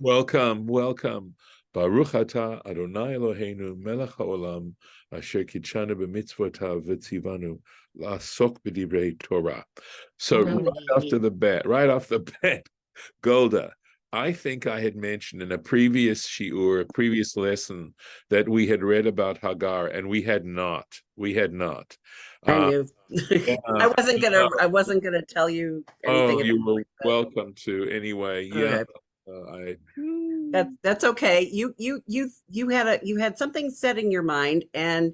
Welcome, welcome. Baruch atah Adonai Eloheinu melech haolam asher kitshanu b'mitzvotav v'tzivanu la'asok b'divrei Torah. So right off the bat, Golda, I think I had mentioned in a previous shiur, a previous lesson, that we had read about Hagar, and we had not. We had not. I knew. Yeah, I wasn't gonna tell you anything oh, at this you were point, but welcome to anyway. Yeah, okay. I. That's okay. You had something set in your mind, and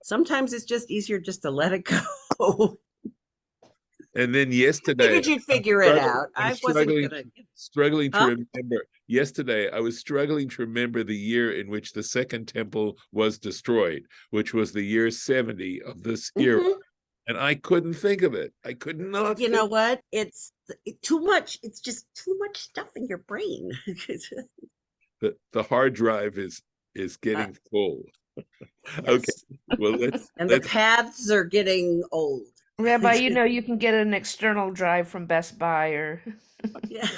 sometimes it's just easier just to let it go. And then yesterday, Figured you'd figure it out. I'm I wasn't gonna, struggling to huh? remember. Yesterday, I was struggling to remember the year in which the second temple was destroyed, which was the year 70 of this era. Hmm. And I couldn't think of it. I could not You know think. what? It's too much. It's just too much stuff in your brain. The hard drive is Uh, getting full. Okay, yes, well and the let's paths are getting old. Rabbi, you can get an external drive from Best Buy or Yeah,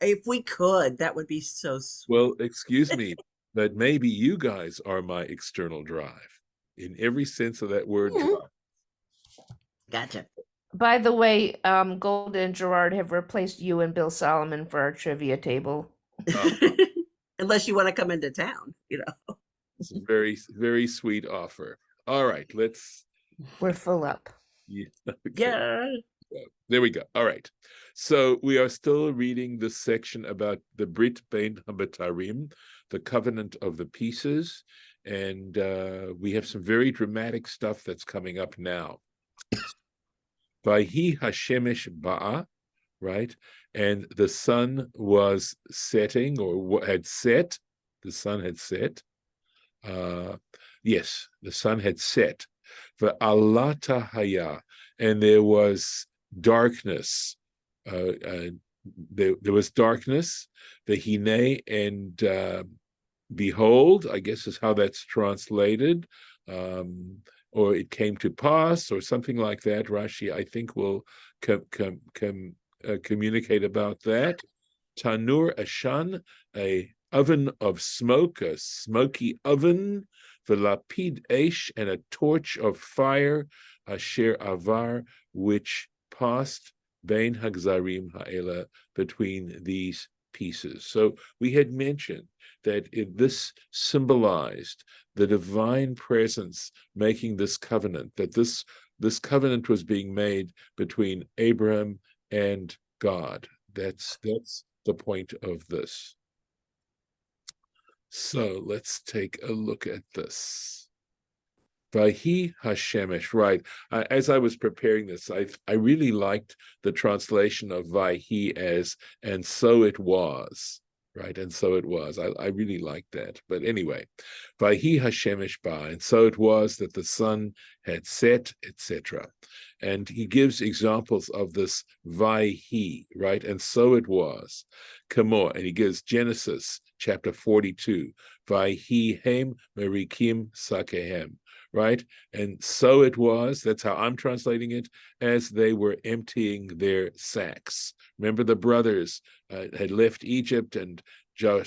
if we could, that would be so well, sweet. excuse me, but maybe you guys are my external drive in every sense of that word Mhm. drive. Gotcha. By the way, Gold and Gerard have replaced you and Bill Solomon for our trivia table. Uh, Unless you want to come into town. it's a very, very sweet offer. All right, We're full up. yeah, okay. Yeah. There we go. All right. So we are still reading this section about the Brit Bein Habatarim, the covenant of the pieces. And we have some very dramatic stuff that's coming up now. Vayhi Hashemesh Ba'a, right? And the sun was setting or had set. The sun had set. Yes, the sun had set. V'alata haya, and there was darkness. There was darkness. The hine, and behold, I guess is how that's translated. Or it came to pass, or something like that. Rashi, I think, will communicate about that. Tanur Ashan, a oven of smoke, a smoky oven, the lapid esh, and a torch of fire, asher avar, which passed bein hagzarim ha'ela, between these pieces. So we had mentioned that this symbolized the divine presence making this covenant, that this covenant was being made between Abram and God. That's the point of this. So let's take a look at this. Vayhi Hashemesh, right. As I was preparing this, I really liked the translation of Vayhi as, and so it was, right? And so it was. I really liked that. But anyway, Vayhi Hashemesh Ba, and so it was that the sun had set, etc. And he gives examples of this Vayhi, right? And so it was. Kamor, and he gives Genesis chapter 42, Vayhi Hem Merikim Sakehem, right? And so it was, that's how I'm translating it, as they were emptying their sacks. Remember, the brothers had left Egypt, and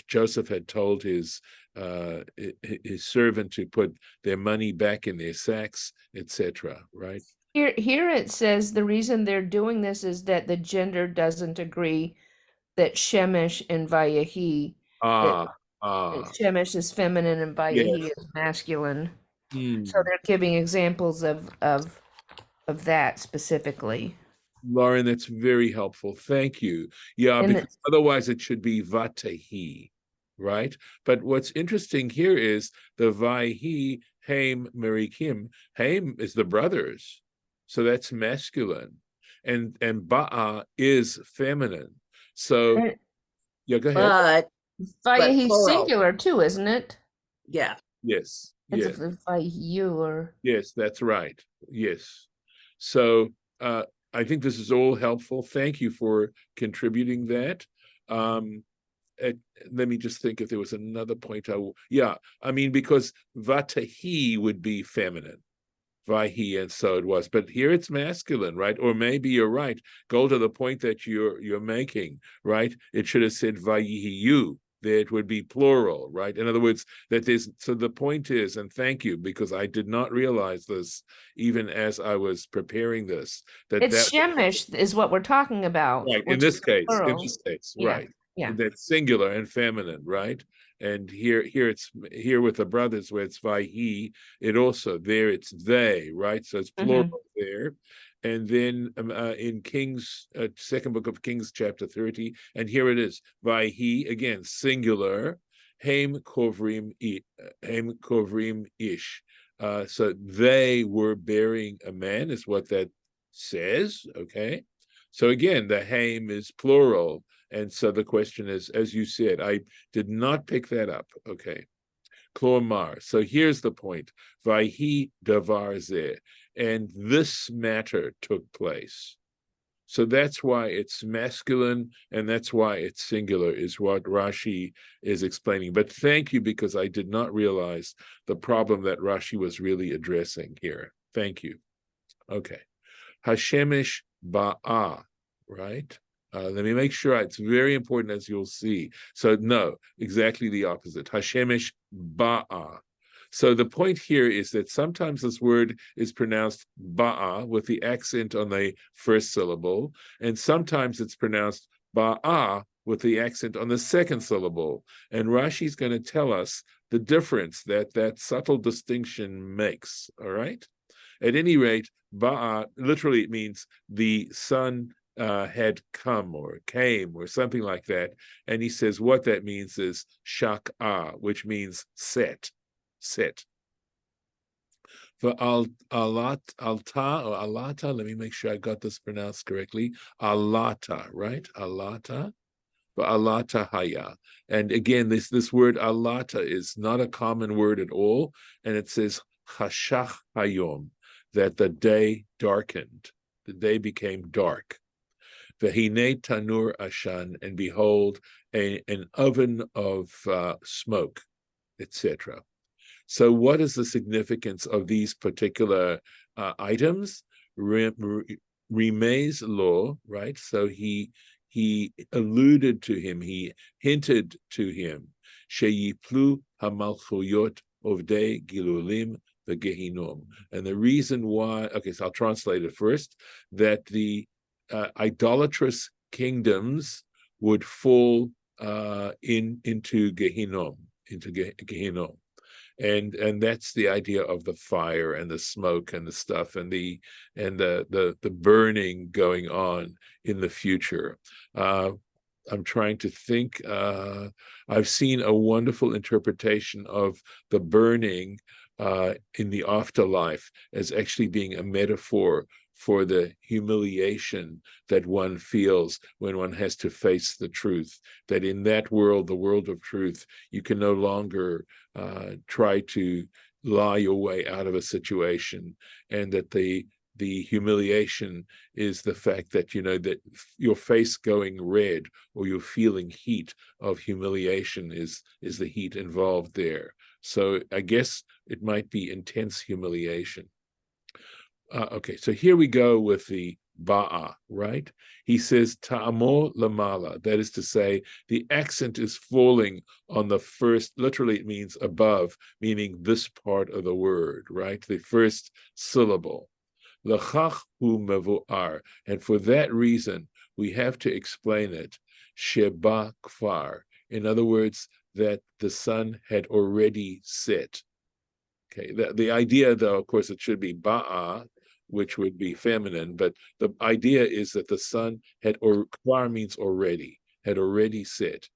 Joseph had told his servant to put their money back in their sacks, etc., right? Here it says the reason they're doing this is that the gender doesn't agree, that Shemesh and Vayahi, that Shemesh is feminine and Vayahi Yes. is masculine. Mm. So they're giving examples of that specifically. Lauren, that's very helpful. Thank you. Yeah, And because otherwise it should be Vatehi, right? But what's interesting here is the Vaihi, Haim, Merikim. Haim is the brothers, so that's masculine, and Ba'a is feminine. So yeah, go ahead. But Vayahi's plural. singular too, isn't it? Yeah. Yes, It's yes, Vayu or yes, that's right. Yes. So I think this is all helpful. Thank you for contributing that. Let me just think if there was another point. Yeah, I mean, because Vatahi would be feminine, Vayhi, and so it was. But here it's masculine, right? Or maybe you're right. Go to the point that you're making, right? It should have said Vayihiyu. There it would be plural, right? In other words, that there's, so the point is, and thank you, because I did not realize this even as I was preparing this, It's Shemesh is what we're talking about, right, which is plural. Yeah, right. yeah. That's singular and feminine, right? And here it's here with the brothers where it's Vayhi, it also there it's they, right? So it's plural there. And then in Kings, second book of Kings, chapter 30, and here it is, Vayhi, again, singular, Haim Kovrim Ish. So they were bearing a man, is what that says, okay? So again, the Haim is plural. And so the question is, as you said, I did not pick that up, okay? Klomar. So here's the point. Vayhi davar zeh. And this matter took place. So that's why it's masculine and that's why it's singular, is what Rashi is explaining. But thank you, because I did not realize the problem that Rashi was really addressing here. Thank you. Okay. Hashemesh ba'ah, right? Let me make sure it's very important, as you'll see. So no, exactly the opposite. Hashemesh ba'a. So the point here is that sometimes this word is pronounced ba'a with the accent on the first syllable, and sometimes it's pronounced ba'a with the accent on the second syllable. And Rashi's going to tell us the difference that that subtle distinction makes, all right? At any rate, ba'a, literally it means the son had come or came or something like that. And he says what that means is shak'ah, which means set. For alta or alata, let me make sure I got this pronounced correctly. Alata, right? Alata. For alata haya. And again, this word alata is not a common word at all. And it says chashach hayom, that the day darkened, the day became dark. Vehine tanur ashan, and behold, an oven of smoke, etc. So what is the significance of these particular items? Remez law, right? So he alluded to him, he hinted to him, sheyiplu hamalchuyot ovdei gilulim v'gehinom. And the reason why, okay, so I'll translate it first, that the idolatrous kingdoms would fall into Gehinnom, and that's the idea of the fire and the smoke and the stuff and the burning going on in the future. I'm trying to think. I've seen a wonderful interpretation of the burning in the afterlife as actually being a metaphor for the humiliation that one feels when one has to face the truth, that in that world, the world of truth, you can no longer try to lie your way out of a situation, and that the humiliation is the fact that, you know, that your face going red or you're feeling heat of humiliation is the heat involved there. So I guess it might be intense humiliation. Okay, so here we go with the ba'a, right? He says ta'amo lamala, that is to say, the accent is falling on the first, literally it means above, meaning this part of the word, right? The first syllable. Lechach hu mevu'ar, and for that reason, we have to explain it, sheba kfar. In other words, that the sun had already set. Okay, the idea, though, of course, it should be ba'a, which would be feminine, but the idea is that the sun had, or kvar means already, had already set.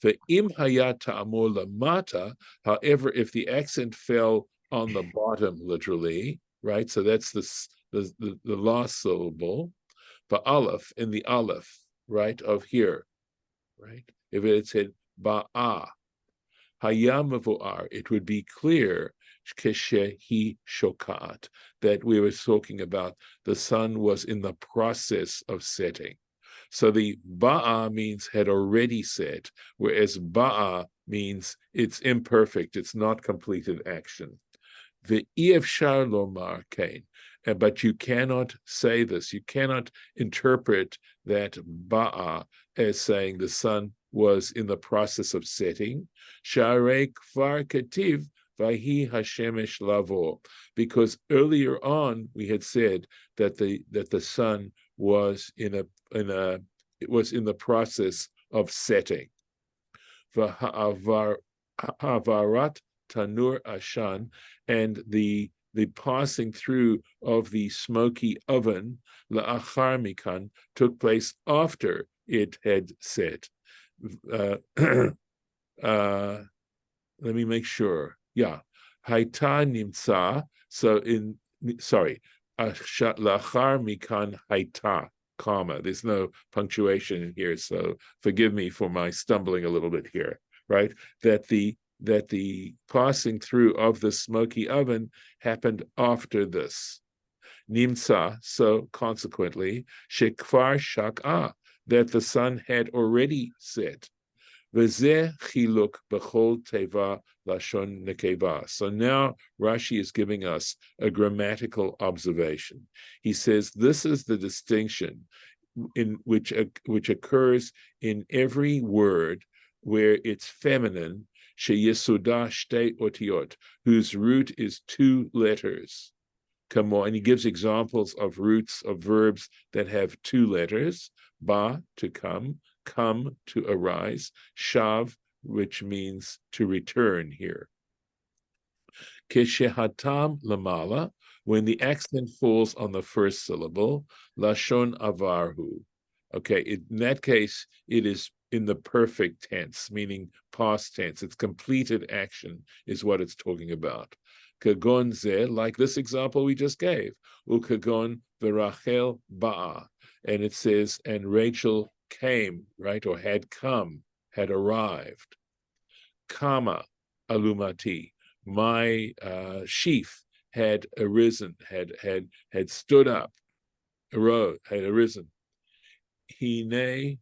The im hayat ta'amor lamata, however, if the accent fell on the bottom, literally, right? So that's the last syllable, the aleph, in the aleph, right, of here, right? If it said ba'a, hayamavuar, it would be clear keshehi shokat, that we were talking about the sun was in the process of setting. So the ba'a means had already set, whereas ba'a means it's imperfect, it's not completed action. Ve'efshar lomar kain. But you cannot say this. You cannot interpret that ba'a as saying the sun was in the process of setting. Sharei kvar ketiv vahi hashemesh lavo, because earlier on we had said that the sun was it was in the process of setting. V'ha'avarat tanur ashan, and the passing through of the smoky oven, la'achar mikan, took place after it had set. Let me make sure. Yeah. Haita nimtza. So la'achar mikan haita, comma. There's no punctuation in here, so forgive me for my stumbling a little bit here, right? That the passing through of the smoky oven happened after this. Nimtza, so consequently, shekvar shak'ah, that the sun had already set. V'zeh chiluk b'chol teva lashon nekeva. So now Rashi is giving us a grammatical observation. He says this is the distinction in which occurs in every word where it's feminine, sheyesuda shtei otiot, whose root is two letters. Kamo, and he gives examples of roots of verbs that have two letters: ba, to come to arise, shav, which means to return here. Keshehatam lamala, when the accent falls on the first syllable, lashon avarhu. Okay, in that case, it is in the perfect tense, meaning past tense. It's completed action is what it's talking about. Kagon ze, like this example we just gave, ukagon v'rachel ba'a, and it says, and Rachel came, right, or had come, had arrived. Kama alumati, my sheaf had arisen, had stood up, arose, had arisen. Hine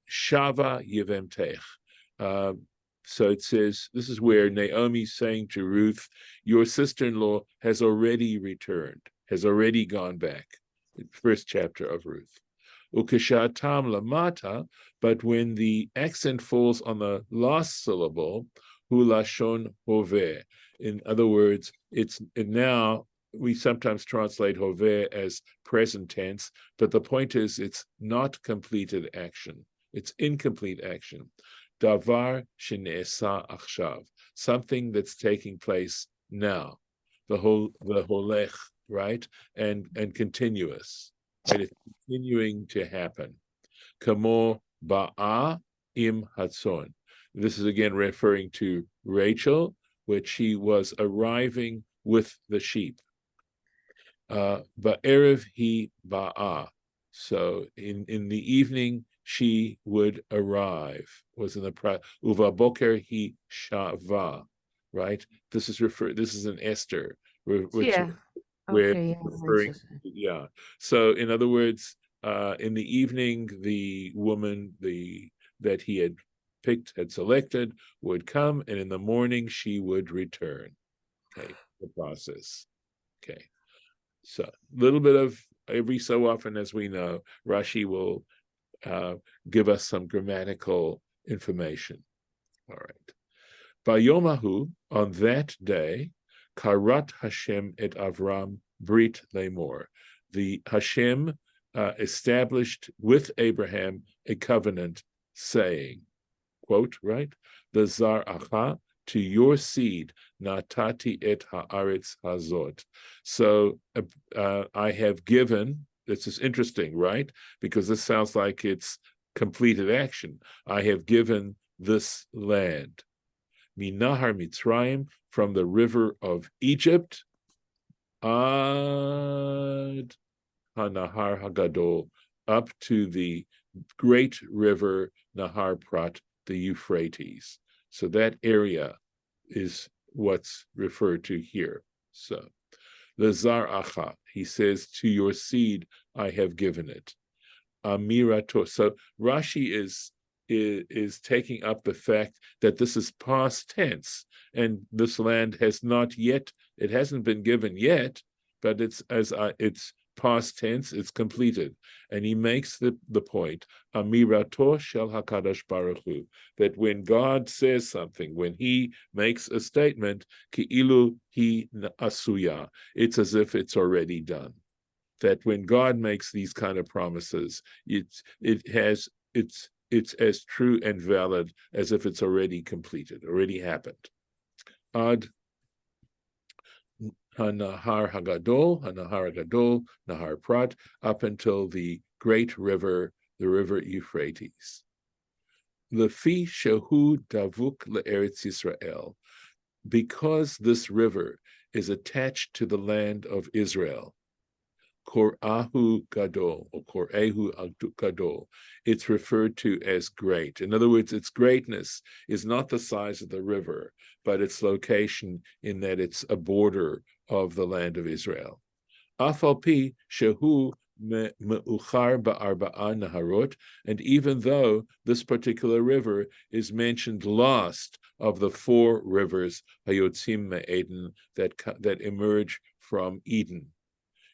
shava yevemtech. So it says, this is where Naomi's saying to Ruth, your sister-in-law has already returned, has already gone back. First chapter of Ruth. Ukeshatam lamata, but when the accent falls on the last syllable, hu lashon hoveh. In other words, now we sometimes translate hoveh as present tense, but the point is it's not completed action. It's incomplete action. Davar shene'esa achshav, something that's taking place now. The holech, right, and continuous, right? It's continuing to happen. Kamo ba'a im hatzon. This is again referring to Rachel, which she was arriving with the sheep. Ba'erev hi ba'a. So in the evening she would arrive. Was in the uva boker hi shava, right? This is an Esther, which we're referring. Yeah. So in other words, in the evening, the woman that he had picked, had selected, would come, and in the morning she would return. Okay, the process. Okay. So a little bit of every so often, as we know, Rashi will give us some grammatical information. All right. Bayomahu, on that day, Karat Hashem et Avram Brit Lemor. The Hashem established with Abraham a covenant, saying, quote, right? The Zar Acha, to your seed, Natati et haaretz hazot. So I have given, this is interesting, right? Because this sounds like it's completed action. I have given this land. Minahar Mitzrayim, from the river of Egypt, ad Hanahar Hagadol, up to the great river Nahar Prat, the Euphrates. So that area is what's referred to here. So, Lazar Acha, he says, to your seed I have given it. Amirato. So Rashi is is taking up the fact that this is past tense, and this land has not yet, it hasn't been given yet, but it's past tense, it's completed. And he makes the point, Amirato shel HaKadosh Baruch Hu, that when God says something, when he makes a statement, Ki'ilu hi asuya, it's as if it's already done. That when God makes these kind of promises, it's as true and valid as if it's already completed, already happened. Ad Hanahar Hagadol, Nahar Prat, up until the great river, the river Euphrates. Lefi Shehu Davuk LeEretz Yisrael, because this river is attached to the land of Israel. Korahu Gadol, or Korehu Gadol, it's referred to as great. In other words, its greatness is not the size of the river, but its location in that it's a border of the land of Israel. Afalpi Shehu Me'uchar Ba'arba'a Naharot, and even though this particular river is mentioned last of the 4 rivers Hayotzim Me'eden that emerge from Eden.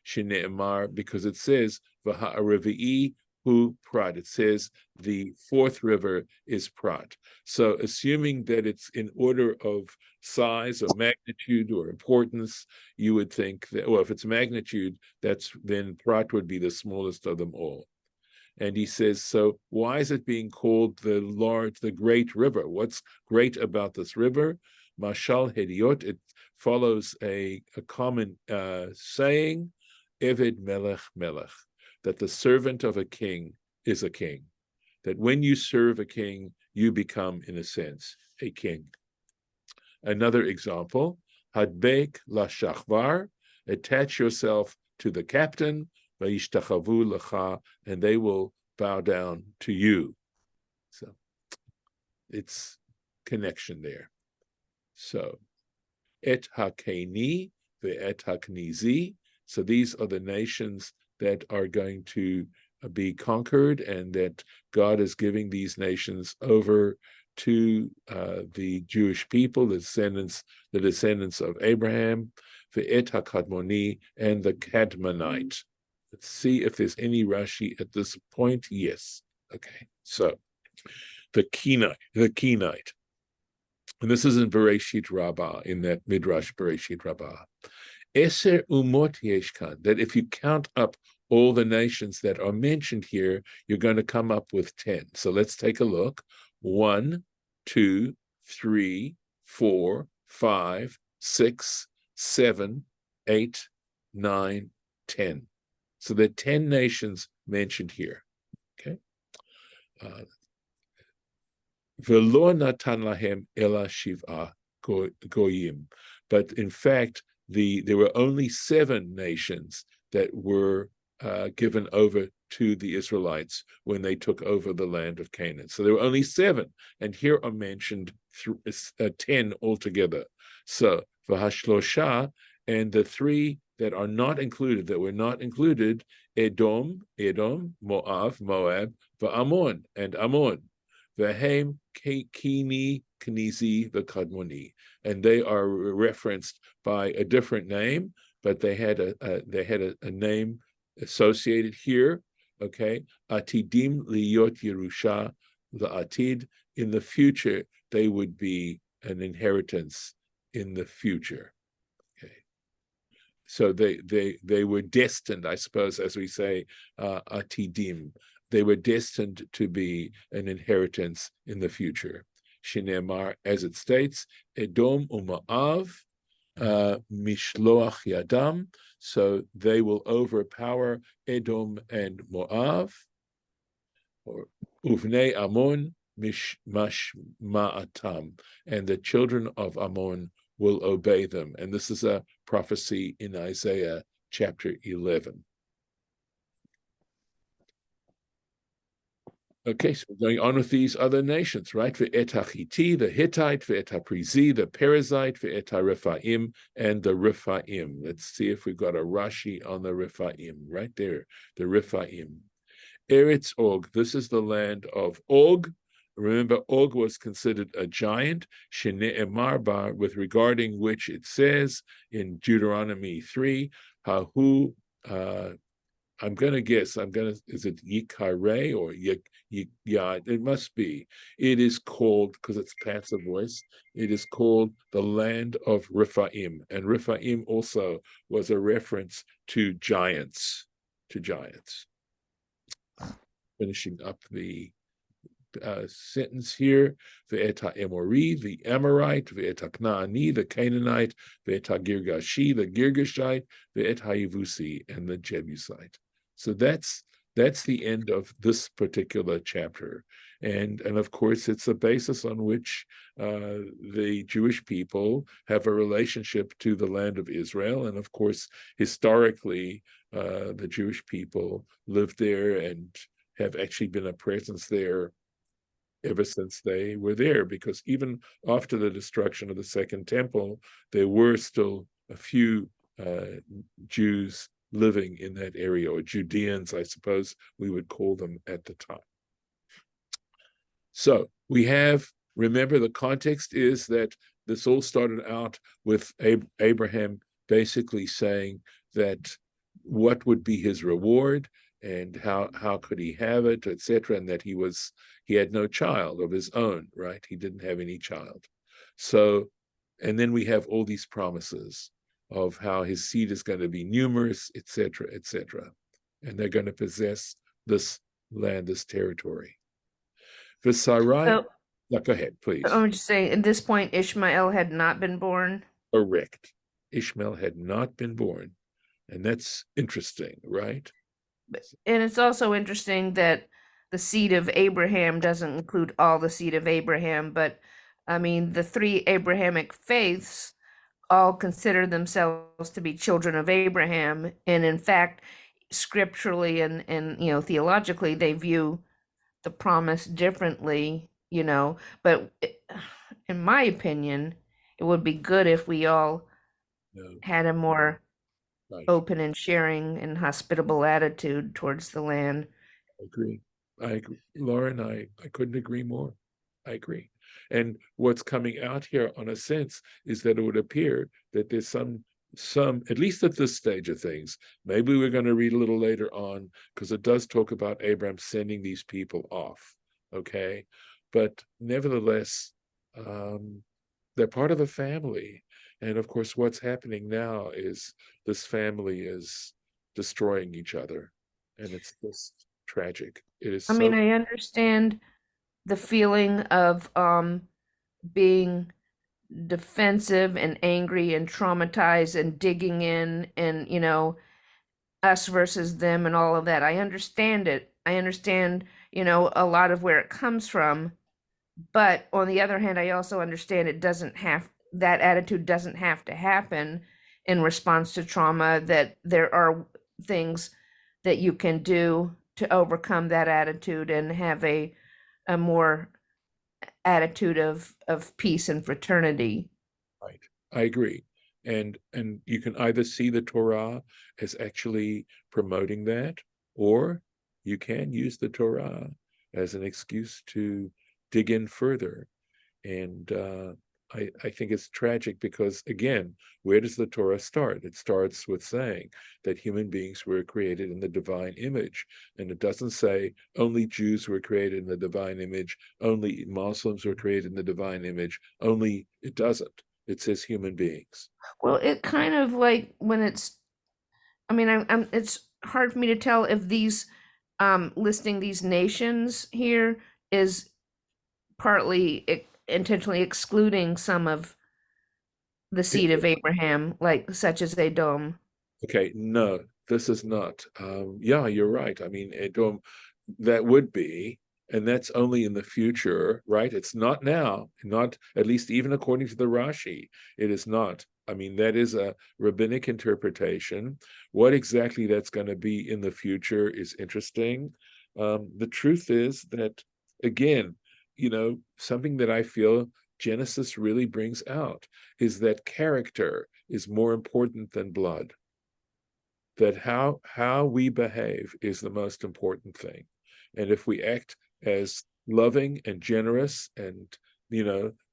Shine'emar, because it says V'ha'arevi'i hu Prat. It says the 4th river is Prat. So assuming that it's in order of size or magnitude or importance, you would think that, well, if it's magnitude, then Prat would be the smallest of them all. And he says, so why is it being called the great river? What's great about this river? Mashal Hediot, it follows a common saying, Eved Melech Melech, that the servant of a king is a king. That when you serve a king, you become, in a sense, a king. Another example, Hadbek la Shachvar, attach yourself to the captain, Vayishtachavu lecha, and they will bow down to you. So it's connection there. So, Et hakeni ve'et haknizi. So these are the nations that are going to be conquered, and that God is giving these nations over to the Jewish people, the descendants of Abraham, ve'et hakadmoni, and the Kadmonite. Let's see if there's any Rashi at this point. Yes. Okay. So the Kenite. And this is in Bereshit Rabbah, in that Midrash Bereshit Rabbah. Eser umot yeshkan, that if you count up all the nations that are mentioned here, you're going to come up with 10. So let's take a look. 1, 2, 3, 4, 5, 6, 7, 8, 9, 10. So there are 10 nations mentioned here. Okay. V'lo natan lahem ela shiv'a goyim. But in fact, there were only 7 nations that were given over to the Israelites when they took over the land of Canaan. So there were only 7, and here are mentioned 10 altogether. So v'hashlosha, and the 3 that are not included, that were not included, Edom, Moab, v'Ammon, and Ammon, v'hem kini knizi v'kadmoni, and they are referenced by a different name, but they had a name associated here. Okay, Atidim liyot Yerusha la'atid, in the future they would be an inheritance in the future. Okay, so they were destined, I suppose, as we say, Atidim. They were destined to be an inheritance in the future. Shinemar, as it states, Edom u'Moav mishloach yadam. So they will overpower Edom and Moav. Or uvnei Ammon mishmash ma'atam, and the children of Ammon will obey them. And this is a prophecy in Isaiah chapter 11. Okay, so going on with these other nations, right? Ve'et HaChiti, the Hittite, ve'et HaPrizi, the Perizzite, ve'et HaRephaim, and the Rephaim. Let's see if we've got a Rashi on the Rephaim, right there, the Rephaim. Eretz Og, this is the land of Og, Remember, Og was considered a giant, shene'emar ba, with regarding which it says in Deuteronomy 3, Hahu, I'm going to guess, is it Yikare or yeah, it must be. It is called, because it's passive voice, it is called the land of Rephaim. And Rephaim also was a reference to giants, Finishing up the sentence here, Ve'et ha'Emori, the Amorite, Ve'et ha'Knaani, the Canaanite, Ve'et ha'Girgashi, the Girgashite, Ve'et ha'Yevusi, and the Jebusite. So that's the end of this particular chapter. And of course, it's the basis on which the Jewish people have a relationship to the land of Israel. And of course, historically, the Jewish people lived there and have actually been a presence there ever since they were there, because even after the destruction of the Second Temple, there were still a few Jews living in that area, or Judeans, I suppose we would call them at the time. So we have, remember, the context is that this all started out with Abraham basically saying that what would be his reward and how could he have it, etc., and that he had no child of his own, right? He didn't have any child. So, and then we have all these promises of how his seed is going to be numerous, etc., etc., and they're going to possess this land, this territory. For Sarai, So, go ahead, please. I'm just saying, at this point, Ishmael had not been born. Correct. Ishmael had not been born, and that's interesting, right? And it's also interesting that the seed of Abraham doesn't include all the seed of Abraham, but I mean, the three Abrahamic faiths all consider themselves to be children of Abraham. And in fact, scripturally and theologically, they view the promise differently, but in my opinion, it would be good if we all had a more open and sharing and hospitable attitude towards the land. I agree. Lauren, I couldn't agree more. I agree. And what's coming out here, on a sense, is that it would appear that there's some, at least at this stage of things, maybe we're going to read a little later on, because it does talk about Abram sending these people off, okay? But nevertheless, they're part of a family. And of course, what's happening now is this family is destroying each other. And it's just tragic. It is. I mean, I understand the feeling of being defensive and angry and traumatized and digging in and, us versus them and all of that. I understand it. I understand, a lot of where it comes from. But on the other hand, I also understand that attitude doesn't have to happen in response to trauma, that there are things that you can do to overcome that attitude and have a more attitude of peace and fraternity. Right. I agree. And you can either see the Torah as actually promoting that, or you can use the Torah as an excuse to dig in further. And I think it's tragic because, again, where does the Torah start? It starts with saying that human beings were created in the divine image. And it doesn't say only Jews were created in the divine image, only Muslims were created in the divine image, it doesn't. It says human beings. Well, it kind of like when it's, it's hard for me to tell if these, listing these nations here is partly intentionally excluding some of the seed of Abraham, like such as Edom. Okay, no, this is not. Yeah, you're right. I mean, Edom, that would be, and that's only in the future, right? It's not now, not at least even according to the Rashi, it is not. I mean, that is a rabbinic interpretation. What exactly that's going to be in the future is interesting. The truth is that, again, something that I feel Genesis really brings out is that character is more important than blood. That how we behave is the most important thing. And if we act as loving and generous, and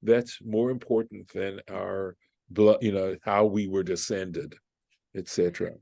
that's more important than our blood, how we were descended, etc.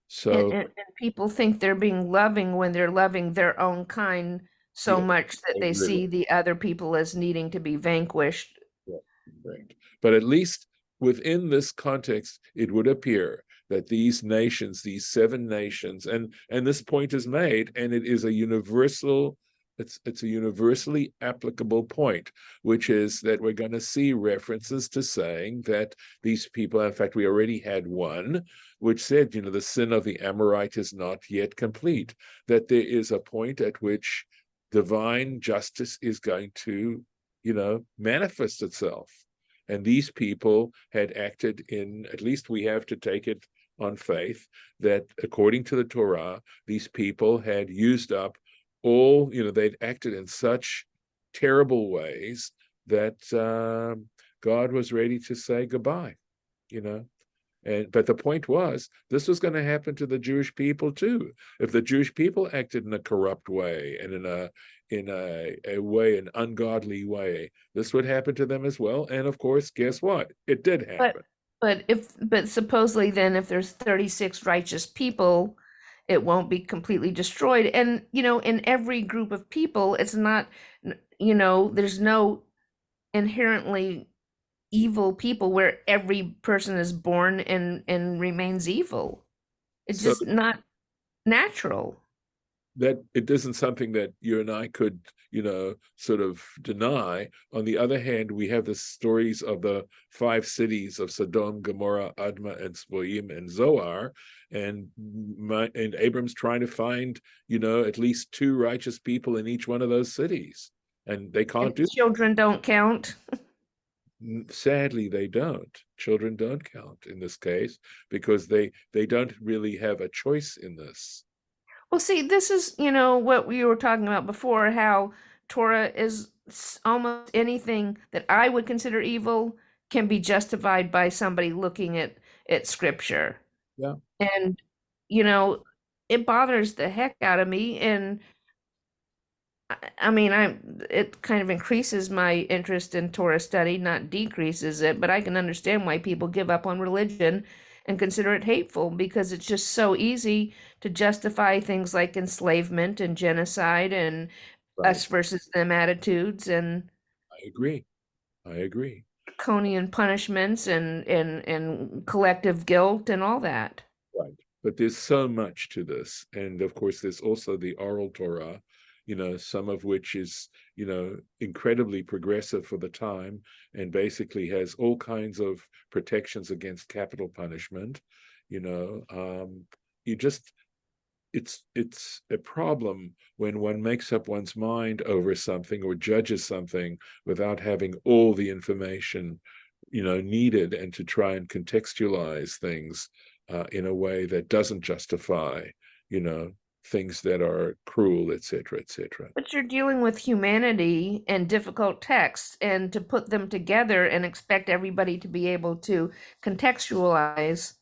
So And people think they're being loving when they're loving their own kind so yeah, much that they really, see the other people as needing to be vanquished. yeah, right. But at least within this context, it would appear that these nations, these 7 nations, and this point is made, and it is a universal, it's a universally applicable point, which is that we're going to see references to saying that these people, in fact, we already had one which said, the sin of the Amorite is not yet complete, that there is a point at which divine justice is going to, manifest itself. And these people had acted in, at least we have to take it on faith, that according to the Torah, these people had used up all, they'd acted in such terrible ways that God was ready to say goodbye, but the point was, this was going to happen to the Jewish people too. If the Jewish people acted in a corrupt way and in a way, an ungodly way, this would happen to them as well. And of course, guess what? It did happen. But supposedly then if there's 36 righteous people, it won't be completely destroyed. And in every group of people, it's not, there's no inherently evil people where every person is born and remains evil. It's So just not natural. that it isn't something that you and I could, sort of deny. On the other hand, we have the stories of the 5 cities of Sodom, Gomorrah, Admah, and Zeboim, and Zoar, and Abram's trying to find, at least 2 righteous people in each one of those cities, and they can't do. Children don't count. Sadly, they don't. Children don't count in this case because they don't really have a choice in this. Well, see, this is, what we were talking about before, how Torah is almost anything that I would consider evil can be justified by somebody looking at scripture. Yeah. And, it bothers the heck out of me. And I mean, it kind of increases my interest in Torah study, not decreases it, but I can understand why people give up on religion and consider it hateful because it's just so easy to justify things like enslavement and genocide and us versus them attitudes and I agree. draconian punishments and collective guilt and all that. Right. But there's so much to this. And of course, there's also the oral Torah, some of which is, incredibly progressive for the time and basically has all kinds of protections against capital punishment. It's a problem when one makes up one's mind over something or judges something without having all the information, needed, and to try and contextualize things in a way that doesn't justify, things that are cruel, etc., etc. But you're dealing with humanity and difficult texts, and to put them together and expect everybody to be able to contextualize,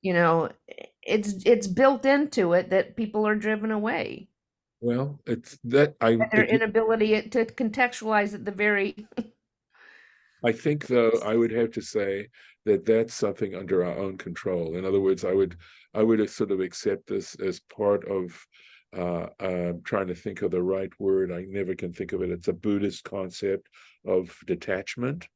it's built into it that people are driven away. Well, it's that Their inability to contextualize at the very. I think, though, I would have to say that that's something under our own control. In other words, I would sort of accept this as part of trying to think of the right word. I never can think of it. It's a Buddhist concept of detachment,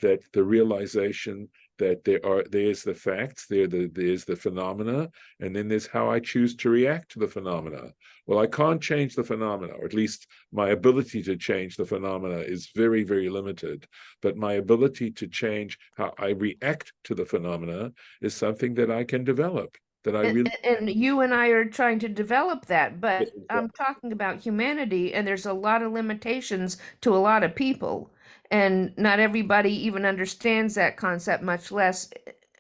that the realization that there's the facts, there's the phenomena, and then there's how I choose to react to the phenomena. Well, I can't change the phenomena, or at least my ability to change the phenomena is very, very limited. But my ability to change how I react to the phenomena is something that I can develop. And you and I are trying to develop that, but exactly. I'm talking about humanity, and there's a lot of limitations to a lot of people. And not everybody even understands that concept, much less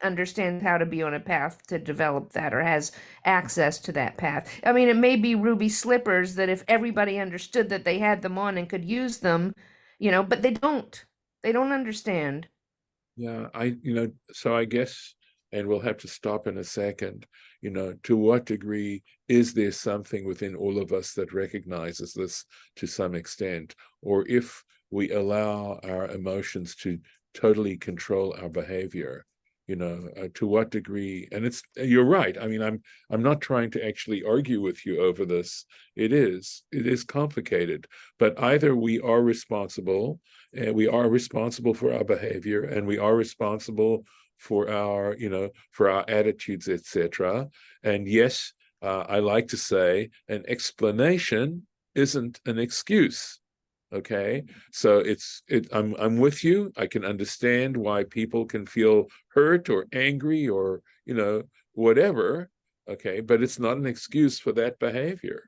understands how to be on a path to develop that or has access to that path. I mean, it may be ruby slippers that if everybody understood that they had them on and could use them, but they don't. They don't understand. Yeah, so I guess, and we'll have to stop in a second, to what degree is there something within all of us that recognizes this to some extent? Or if we allow our emotions to totally control our behavior, to what degree? And you're right. I mean, I'm not trying to actually argue with you over this. It is complicated, but either we are responsible, and we are responsible for our behavior, and we are responsible for our attitudes, etc. And yes, I like to say an explanation isn't an excuse. Okay, so I'm with you. I can understand why people can feel hurt or angry or whatever. Okay, but it's not an excuse for that behavior.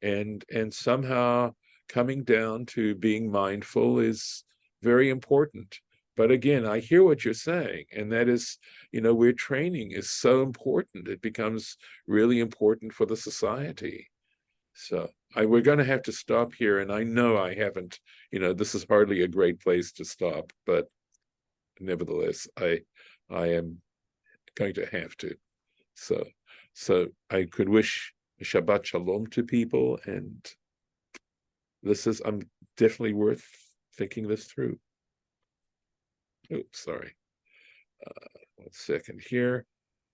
And somehow coming down to being mindful is very important. But again, I hear what you're saying, and that is, where training is so important. It becomes really important for the society. So we're going to have to stop here, and I know I haven't, this is hardly a great place to stop, but nevertheless, I am going to have to. So I could wish Shabbat Shalom to people, and I'm definitely worth thinking this through. Oh, sorry. 1 second here.